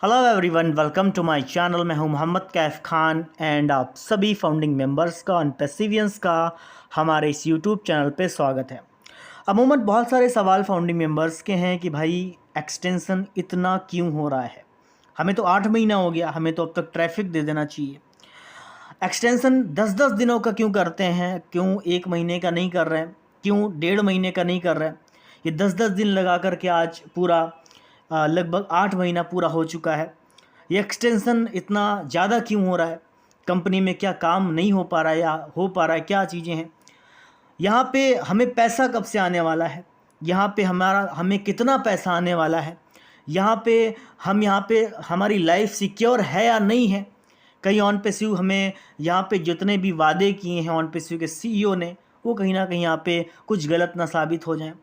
Hello everyone, welcome to my channel. मैं हूं Mohammad Kaif Khan and आप सभी फाउंडिंग मेंबर्स का और पेसिवियंस का हमारे इस यूट्यूब चैनल पे स्वागत है। अमूमन बहुत सारे सवाल फाउंडिंग मेंबर्स के हैं कि भाई एक्सटेंशन इतना क्यों हो रहा है। हमें तो 8 महीना हो गया, हमें तो अब तक ट्रैफिक दे देना चाहिए। एक्सटेंशन 10-10 दिनों का क्यों करते हैं, क्यों 1 महीने का नहीं कर रहे हैं, क्यों 1.5 महीने का नहीं कर रहे हैं। ये 10-10 दिन लगा करके आज पूरा लगभग 8 महीना पूरा हो चुका है। ये एक्सटेंशन इतना ज़्यादा क्यों हो रहा है, कंपनी में क्या काम नहीं हो पा रहा है या हो पा रहा है, क्या चीज़ें हैं, यहाँ पे हमें पैसा कब से आने वाला है, यहाँ पे हमें कितना पैसा आने वाला है, यहाँ पे हमारी लाइफ सिक्योर है या नहीं है। कहीं ऑन पेसिव हमें यहाँ पे जितने भी वादे किए हैं ऑन पेसिव के सीईओ ने, वो कहीं ना कहीं यहाँ पे कुछ गलत ना साबित हो जाए।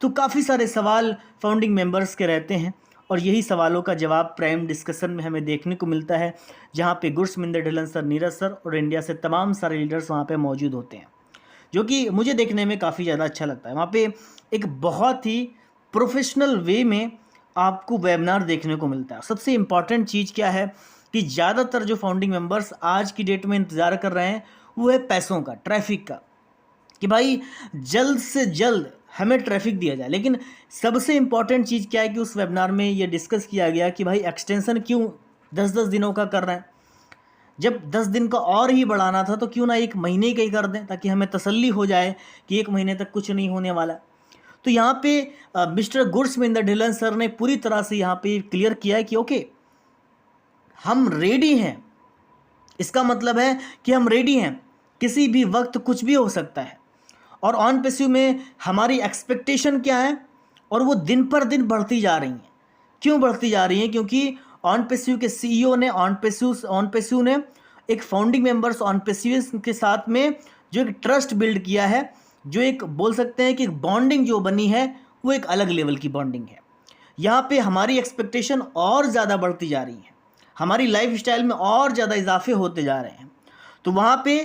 तो काफ़ी सारे सवाल फाउंडिंग मेंबर्स के रहते हैं और यही सवालों का जवाब प्राइम डिस्कशन में हमें देखने को मिलता है, जहाँ पे गुरसमिंदर ढिल्लन सर, नीरज सर और इंडिया से तमाम सारे लीडर्स वहाँ पे मौजूद होते हैं, जो कि मुझे देखने में काफ़ी ज़्यादा अच्छा लगता है। वहाँ पे एक बहुत ही प्रोफेशनल वे में आपको वेबिनार देखने को मिलता है। सबसे इम्पॉर्टेंट चीज़ क्या है कि ज़्यादातर जो फाउंडिंग मेंबर्स आज की डेट में इंतज़ार कर रहे हैं वो है पैसों का, ट्रैफिक का, कि भाई जल्द से जल्द हमें ट्रैफिक दिया जाए। लेकिन सबसे इम्पॉर्टेंट चीज़ क्या है कि उस वेबिनार में ये डिस्कस किया गया कि भाई एक्सटेंशन क्यों 10-10 दिनों का कर रहे हैं। जब 10 दिन का और ही बढ़ाना था तो क्यों ना 1 महीने का ही कर दें, ताकि हमें तसल्ली हो जाए कि 1 महीने तक कुछ नहीं होने वाला। तो यहाँ पे मिस्टर गुरसमिंदर ढिल्लन सर ने पूरी तरह से यहाँ पे क्लियर किया है कि ओके, हम रेडी हैं। इसका मतलब है कि हम रेडी हैं, किसी भी वक्त कुछ भी हो सकता है। और ऑन पेसिव में हमारी एक्सपेक्टेशन क्या है, और वो दिन पर दिन बढ़ती जा रही हैं। क्यों बढ़ती जा रही हैं? क्योंकि ऑन पेसिव के सीईओ ने ऑन पेसिव ने एक फाउंडिंग मेंबर्स ऑन पेसिव के साथ में जो एक ट्रस्ट बिल्ड किया है, जो एक बोल सकते हैं कि बॉन्डिंग जो बनी है वो एक अलग लेवल की बॉन्डिंग है। यहाँ पे हमारी एक्सपेक्टेशन और ज़्यादा बढ़ती जा रही है, हमारी लाइफ स्टाइल में और ज़्यादा इजाफे होते जा रहे हैं। तो वहाँ पे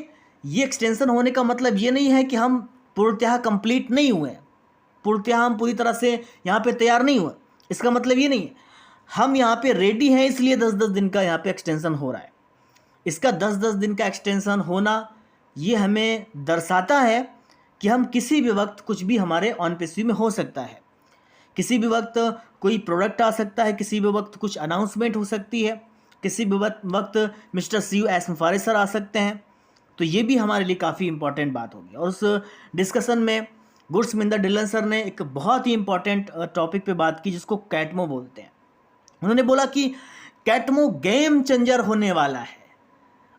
ये एक्सटेंशन होने का मतलब ये नहीं है कि हम पूर्णतः कंप्लीट नहीं हुए हैं, पूर्णतः हम पूरी तरह से यहाँ पे तैयार नहीं हुए। इसका मतलब ये नहीं है, हम यहाँ पे रेडी हैं, इसलिए 10-10 दिन का यहाँ पे एक्सटेंशन हो रहा है। इसका 10-10 दिन का एक्सटेंशन होना ये हमें दर्शाता है कि हम किसी भी वक्त कुछ भी हमारे ऑन पेसिव में हो सकता है। किसी भी वक्त कोई प्रोडक्ट आ सकता है, किसी भी वक्त कुछ अनाउंसमेंट हो सकती है, किसी भी वक्त मिस्टर सीयू एस मुफारिस सर आ सकते हैं। तो ये भी हमारे लिए काफ़ी इंपॉर्टेंट बात होगी। और उस डिस्कशन में गुरसमिंदर ढिल्लन सर ने एक बहुत ही इंपॉर्टेंट टॉपिक पे बात की, जिसको कैटमो बोलते हैं। उन्होंने बोला कि कैटमो गेम चेंजर होने वाला है,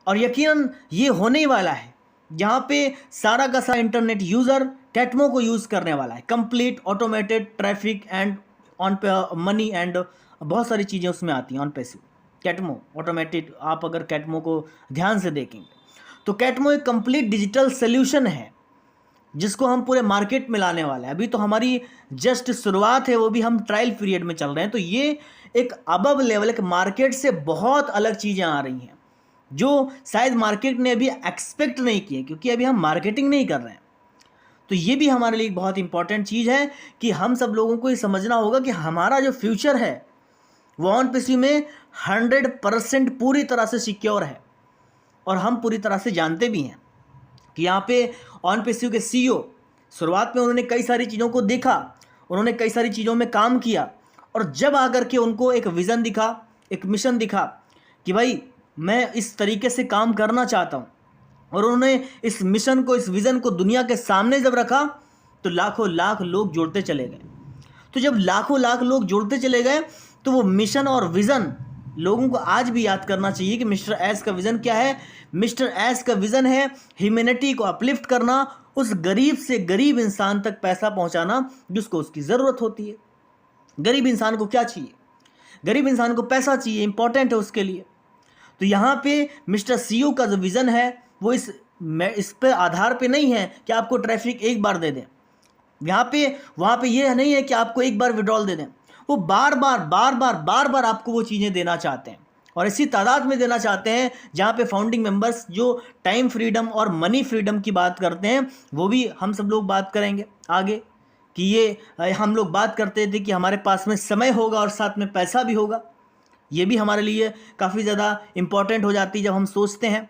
और यकीनन ये होने ही वाला है, जहाँ पे सारा का सारा इंटरनेट यूज़र कैटमो को यूज़ करने वाला है। Complete automated traffic and on money and बहुत सारी चीज़ें उसमें आती हैं ऑन पेसिव। कैटमो ऑटोमेटेड, आप अगर कैटमो को ध्यान से देखेंगे तो कैटमो एक कंप्लीट डिजिटल सोल्यूशन है, जिसको हम पूरे मार्केट में लाने वाले हैं। अभी तो हमारी जस्ट शुरुआत है, वो भी हम ट्रायल पीरियड में चल रहे हैं। तो ये एक अबव लेवल, एक मार्केट से बहुत अलग चीज़ें आ रही हैं, जो शायद मार्केट ने अभी एक्सपेक्ट नहीं किए, क्योंकि अभी हम मार्केटिंग नहीं कर रहे हैं। तो ये भी हमारे लिए एक बहुत इंपॉर्टेंट चीज़ है कि हम सब लोगों को ये समझना होगा कि हमारा जो फ्यूचर है वो ऑन पेसिव में 100% पूरी तरह से सिक्योर है। और हम पूरी तरह से जानते भी हैं कि यहाँ पे ऑन पेसिव के सीईओ शुरुआत में उन्होंने कई सारी चीज़ों को देखा, उन्होंने कई सारी चीज़ों में काम किया, और जब आकर के उनको एक विज़न दिखा, एक मिशन दिखा कि भाई मैं इस तरीके से काम करना चाहता हूँ, और उन्होंने इस मिशन को, इस विज़न को दुनिया के सामने जब रखा, तो लाखों लाख लोग जुड़ते चले गए। तो जब लाखों लाख लोग जुड़ते चले गए, तो वो मिशन और विज़न लोगों को आज भी याद करना चाहिए कि मिस्टर एस का विज़न क्या है। मिस्टर एस का विज़न है ह्यूमैनिटी को अपलिफ्ट करना, उस गरीब से गरीब इंसान तक पैसा पहुंचाना जिसको उसकी ज़रूरत होती है। गरीब इंसान को क्या चाहिए? गरीब इंसान को पैसा चाहिए, इंपॉर्टेंट है उसके लिए। तो यहाँ पे मिस्टर सीईओ का जो विज़न है वो इस पे आधार पे नहीं है कि आपको ट्रैफिक एक बार दे दें, यहाँ पे वहाँ पे ये नहीं है कि आपको एक बार विड्रॉल दे दें। वो बार बार आपको वो चीज़ें देना चाहते हैं, और इसी तादाद में देना चाहते हैं जहाँ पे फाउंडिंग मेंबर्स जो टाइम फ्रीडम और मनी फ्रीडम की बात करते हैं, वो भी हम सब लोग बात करेंगे आगे। कि ये हम लोग बात करते थे कि हमारे पास में समय होगा और साथ में पैसा भी होगा। ये भी हमारे लिए काफ़ी ज़्यादा इम्पॉर्टेंट हो जाती है जब हम सोचते हैं।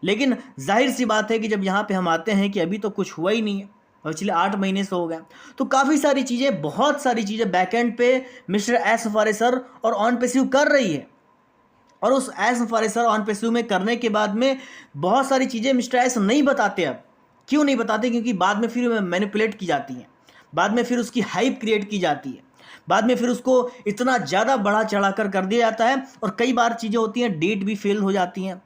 लेकिन जाहिर सी बात है कि जब यहाँ पे हम आते हैं कि अभी तो कुछ हुआ ही नहीं है और पिछले 8 महीने से हो गया, तो काफ़ी सारी चीज़ें, बहुत सारी चीज़ें बैकएंड पे मिस्टर एस सफारी सर और ऑन पैसिव कर रही है। और उस S safari sir on passive में करने के बाद में बहुत सारी चीज़ें मिस्टर एस नहीं बताते। अब क्यों नहीं बताते? क्योंकि बाद में फिर मैनिपुलेट की जाती हैं, बाद में फिर उसकी हाइप क्रिएट की जाती है, बाद में फिर उसको इतना ज़्यादा बढ़ा चढ़ा कर दिया जाता है। और कई बार चीज़ें होती हैं, डेट भी फेल हो जाती हैं।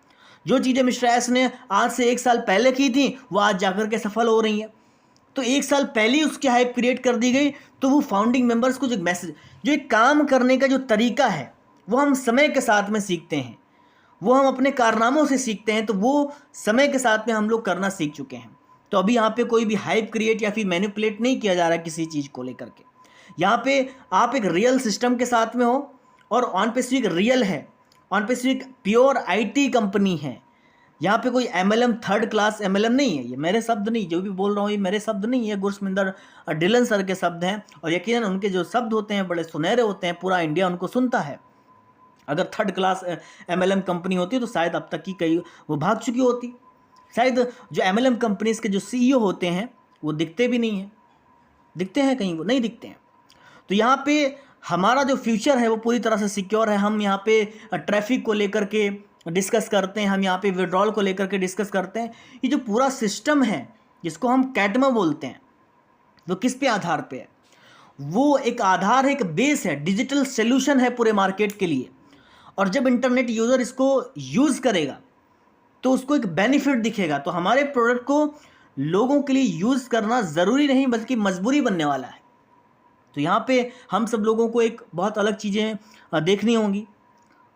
जो चीज़ें मिस्टर एस ने आज से 1 साल पहले की थी वो आज जाकर के सफल हो रही हैं। तो 1 साल पहले ही उसकी हाइप क्रिएट कर दी गई। तो वो फाउंडिंग मेंबर्स को जो मैसेज, जो एक काम करने का जो तरीका है वो हम समय के साथ में सीखते हैं, वो हम अपने कारनामों से सीखते हैं। तो वो समय के साथ में हम लोग करना सीख चुके हैं। तो अभी यहाँ पे कोई भी हाइप क्रिएट या फिर मैनिपुलेट नहीं किया जा रहा है किसी चीज़ को लेकर के। यहाँ पे आप एक रियल सिस्टम के साथ में हो और ऑन पैसिव एक रियल है। ऑन पैसिव एक प्योर आईटी कंपनी है। यहाँ पे कोई एमएलएम थर्ड क्लास एमएलएम नहीं है। ये मेरे शब्द नहीं, जो भी बोल रहा हूँ ये मेरे शब्द नहीं है, गुरसमिंदर डिलन सर के शब्द हैं। और यकीनन उनके जो शब्द होते हैं बड़े सुनहरे होते हैं, पूरा इंडिया उनको सुनता है। अगर थर्ड क्लास एमएलएम कंपनी होती तो शायद अब तक की कई वो भाग चुकी होती। शायद जो एमएलएम कंपनीज के जो सीईओ होते हैं वो दिखते भी नहीं हैं, दिखते हैं कहीं, वो नहीं दिखते हैं। तो यहाँ पे हमारा जो फ्यूचर है वो पूरी तरह से सिक्योर है। हम यहाँ पे ट्रैफिक को लेकर के डिस्कस करते हैं, हम यहाँ पे विड्रॉल को लेकर के डिस्कस करते हैं। ये जो पूरा सिस्टम है जिसको हम कैटमा बोलते हैं, वो किस पे आधार पे है? वो एक आधार है, एक बेस है, डिजिटल सोल्यूशन है पूरे मार्केट के लिए। और जब इंटरनेट यूज़र इसको यूज़ करेगा तो उसको एक बेनिफिट दिखेगा। तो हमारे प्रोडक्ट को लोगों के लिए यूज़ करना ज़रूरी नहीं बल्कि मजबूरी बनने वाला है। तो यहाँ पे हम सब लोगों को एक बहुत अलग चीज़ें देखनी होंगी।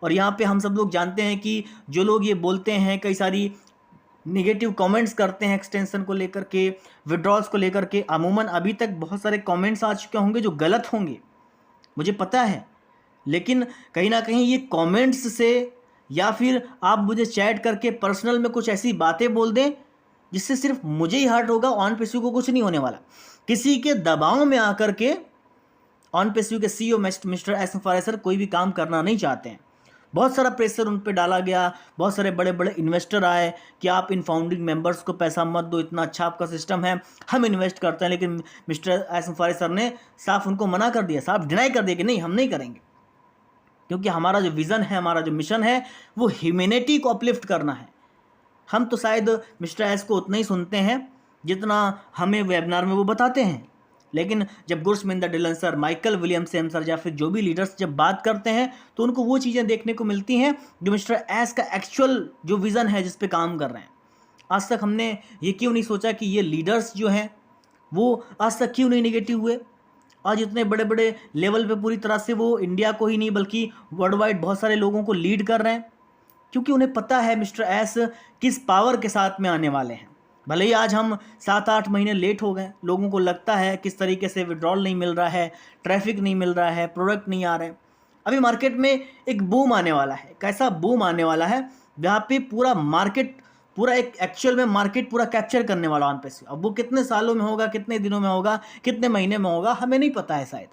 और यहाँ पे हम सब लोग जानते हैं कि जो लोग ये बोलते हैं, कई सारी नेगेटिव कमेंट्स करते हैं एक्सटेंशन को लेकर के, विड्रॉल्स को लेकर के, अमूमन अभी तक बहुत सारे कमेंट्स आ चुके होंगे जो गलत होंगे, मुझे पता है। लेकिन कहीं ना कहीं ये कमेंट्स से या फिर आप मुझे चैट करके पर्सनल में कुछ ऐसी बातें बोल दें जिससे सिर्फ मुझे ही हर्ट होगा, ऑन पैसिव को कुछ नहीं होने वाला। किसी के दबाव में आकर के ऑन पैसिव के CEO mister S safari sir कोई भी काम करना नहीं चाहते हैं। बहुत सारा प्रेशर उन पर डाला गया, बहुत सारे बड़े बड़े इन्वेस्टर आए कि आप इन फाउंडिंग मेंबर्स को पैसा मत दो, इतना अच्छा आपका सिस्टम है, हम इन्वेस्ट करते हैं। लेकिन मिस्टर एस सफारी सर ने साफ उनको मना कर दिया, साफ डिनाई कर दिया कि नहीं, हम नहीं करेंगे। क्योंकि हमारा जो विज़न है, हमारा जो मिशन है वो ह्यूमैनिटी को अपलिफ्ट करना है। हम तो शायद मिस्टर एस को उतना ही सुनते हैं जितना हमें वेबिनार में वो बताते हैं। लेकिन जब Gursaminder Dhillon sir, Michael Williamson sir या फिर जो भी लीडर्स जब बात करते हैं तो उनको वो चीज़ें देखने को मिलती हैं जो मिस्टर एस का एक्चुअल जो विज़न है, जिस पे काम कर रहे हैं। आज तक हमने ये क्यों नहीं सोचा कि ये लीडर्स जो हैं वो आज तक क्यों नहीं निगेटिव हुए? आज इतने बड़े बड़े लेवल पे पूरी तरह से वो इंडिया को ही नहीं बल्कि वर्ल्ड वाइड बहुत सारे लोगों को लीड कर रहे हैं, क्योंकि उन्हें पता है मिस्टर एस किस पावर के साथ में आने वाले हैं। भले ही आज हम 7-8 महीने लेट हो गए, लोगों को लगता है किस तरीके से विड्रॉल नहीं मिल रहा है, ट्रैफिक नहीं मिल रहा है, प्रोडक्ट नहीं आ रहे। अभी मार्केट में एक बूम आने वाला है। कैसा बूम आने वाला है? जहाँ पे पूरा मार्केट, पूरा एक एक्चुअल में मार्केट पूरा कैप्चर करने वाला ऑन पैसिव। अब वो कितने सालों में होगा, कितने दिनों में होगा, कितने महीने में होगा, हमें नहीं पता है शायद।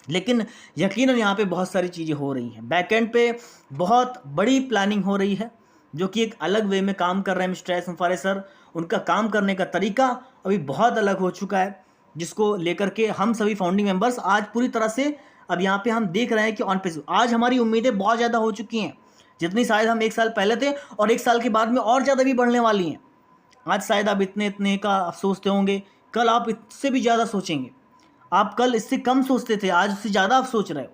लेकिन यकीनन यहाँ पे बहुत सारी चीज़ें हो रही हैं। बैकएंड पे बहुत बड़ी प्लानिंग हो रही है जो कि एक अलग वे में काम कर रहे हैं मिस्टर एस सफारी सर। उनका काम करने का तरीका अभी बहुत अलग हो चुका है, जिसको लेकर के हम सभी फाउंडिंग मेंबर्स आज पूरी तरह से अब यहाँ पे हम देख रहे हैं कि ऑन पैसिव आज हमारी उम्मीदें बहुत ज़्यादा हो चुकी हैं, जितनी शायद हम 1 साल पहले थे, और 1 साल के बाद में और ज़्यादा भी बढ़ने वाली हैं। आज शायद आप इतने का सोचते होंगे, कल आप इससे भी ज़्यादा सोचेंगे। आप कल इससे कम सोचते थे, आज उससे ज़्यादा आप सोच रहे हो।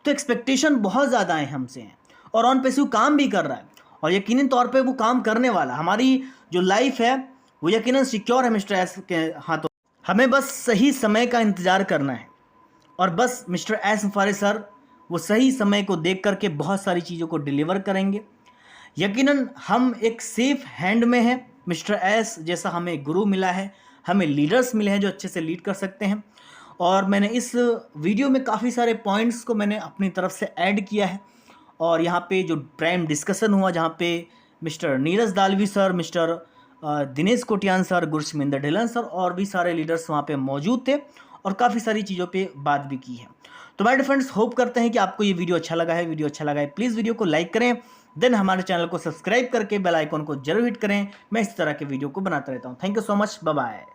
तो एक्सपेक्टेशन बहुत ज़्यादा है हमसे हैं, और ऑन पैसिव काम भी कर रहा है, और यकीनन तौर पे वो काम करने वाला। हमारी जो लाइफ है वो यकीनन सिक्योर है मिस्टर एस के हाथों। हमें बस सही समय का इंतज़ार करना है, और बस मिस्टर एस सफारी सर वो सही समय को देख करके बहुत सारी चीज़ों को डिलीवर करेंगे। यकीनन हम एक सेफ हैंड में हैं। मिस्टर एस जैसा हमें गुरु मिला है, हमें लीडर्स मिले हैं जो अच्छे से लीड कर सकते हैं। और मैंने इस वीडियो में काफ़ी सारे पॉइंट्स को मैंने अपनी तरफ से ऐड किया है, और यहाँ पे जो प्राइम डिस्कशन हुआ जहाँ पे mister Neeraj Dalvi sir, mister Dinesh Kotian sir, Gursaminder Dhillon sir और भी सारे लीडर्स वहाँ पे मौजूद थे, और काफ़ी सारी चीज़ों पे बात भी की है। तो माय डियर फ्रेंड्स, होप करते हैं कि आपको ये वीडियो अच्छा लगा है। वीडियो अच्छा लगा है प्लीज़ वीडियो को लाइक करें, देन हमारे चैनल को सब्सक्राइब करके बेल आइकन को जरूर हिट करें। मैं इस तरह के वीडियो को बनाता रहता हूँ। Thank you so much, bye bye.